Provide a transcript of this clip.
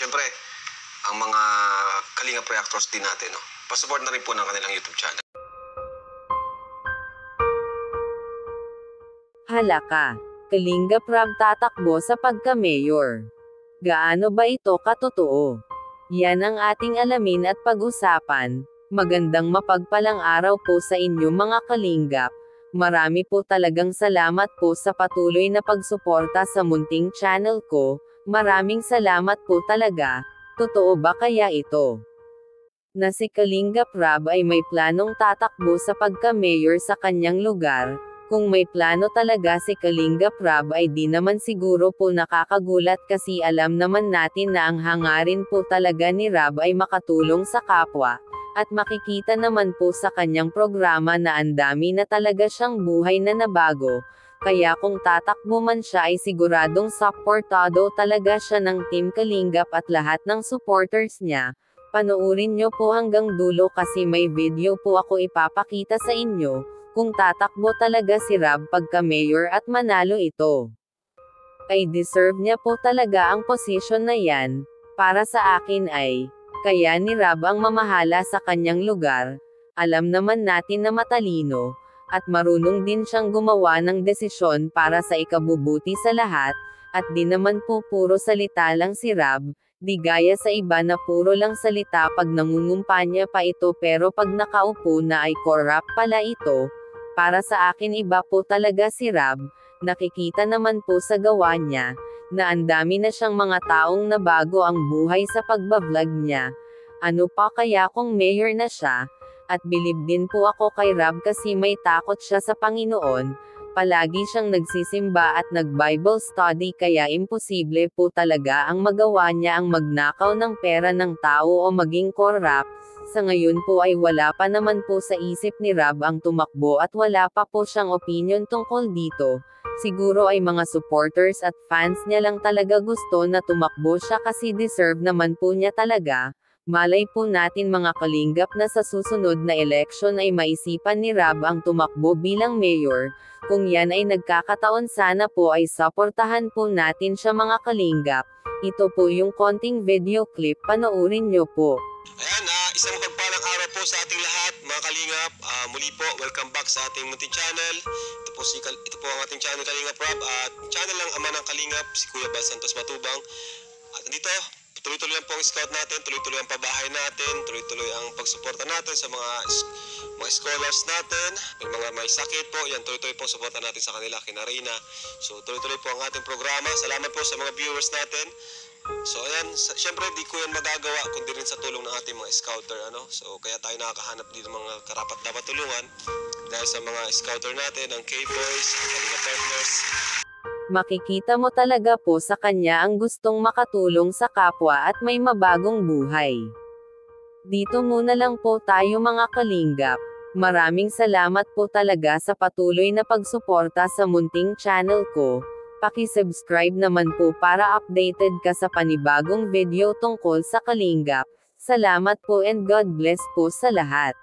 syempre, ang mga Kalingap reactors din natin, no? Pasupport na rin po ng kanilang YouTube channel. Halaka, Kalingap Rab tatakbo sa pagka-mayor. Gaano ba ito katotoo? Yan ang ating alamin at pag-usapan. Magandang mapagpalang araw po sa inyo mga Kalingap. Marami po talagang salamat po sa patuloy na pagsuporta sa munting channel ko. Maraming salamat po talaga. Totoo ba kaya ito? Na si Kalingap Rab ay may planong tatakbo sa pagka-mayor sa kanyang lugar. Kung may plano talaga si Kalingap Rab ay di naman siguro po nakakagulat kasi alam naman natin na ang hangarin po talaga ni Rab ay makatulong sa kapwa. At makikita naman po sa kanyang programa na ang dami na talaga siyang buhay na nabago. Kaya kung tatakbo man siya ay siguradong supportado talaga siya ng Team Kalingap at lahat ng supporters niya. Panoorin nyo po hanggang dulo kasi may video po ako ipapakita sa inyo, kung tatakbo talaga si Rab pagka-mayor at manalo ito. Ay deserve niya po talaga ang posisyon na yan. Para sa akin ay, kaya ni Rab ang mamahala sa kanyang lugar. Alam naman natin na matalino, at marunong din siyang gumawa ng desisyon para sa ikabubuti sa lahat, at di naman po puro salita lang si Rab, di gaya sa iba na puro lang salita pag nangungumpanya pa ito pero pag nakaupo na ay corrupt pala ito. Para sa akin iba po talaga si Rab, nakikita naman po sa gawa niya, na ang dami na siyang mga taong nabago ang buhay sa pagbablog niya. Ano pa kaya kung mayor na siya? At bilib din po ako kay Rab kasi may takot siya sa Panginoon. Palagi siyang nagsisimba at nag-Bible study kaya imposible po talaga ang magawa niya ang magnakaw ng pera ng tao o maging corrupt. Sa ngayon po ay wala pa naman po sa isip ni Rab ang tumakbo at wala pa po siyang opinion tungkol dito. Siguro ay mga supporters at fans niya lang talaga gusto na tumakbo siya kasi deserve naman po niya talaga. Malay po natin mga Kalingap na sa susunod na election ay maisipan ni Rab ang tumakbo bilang mayor. Kung yan ay nagkakataon sana po ay suportahan po natin siya mga Kalingap. Ito po yung konting video clip, panoorin nyo po. Ayan, isang mapagpalang araw po sa ating lahat mga Kalingap. Muli po, welcome back sa ating munting channel. Ito po ang ating channel Kalingap Rab at channel ng ama ng Kalingap, si Kuya Bal Santos Matubang. At nandito, tuloy-tuloy ang pong-scout natin, tuloy-tuloy ang pabahay natin, tuloy-tuloy ang pagsuporta natin sa mga scholars natin, may sakit po, yan, tuloy-tuloy pong suporta natin sa kanila, kina Reyna. So, tuloy-tuloy po ang ating programa. Salamat po sa mga viewers natin. So, ayan, syempre, di ko yan magagawa kundi rin sa tulong ng ating mga scouter, ano? So, kaya tayo nakakahanap dito ng mga karapat dapat tulungan dahil sa mga scouter natin, ang K-Boys, ang Kalingap Partners. Makikita mo talaga po sa kanya ang gustong makatulong sa kapwa at may mabagong buhay. Dito muna lang po tayo mga Kalingap. Maraming salamat po talaga sa patuloy na pagsuporta sa munting channel ko. Paki-subscribe naman po para updated ka sa panibagong video tungkol sa Kalingap. Salamat po and God bless po sa lahat.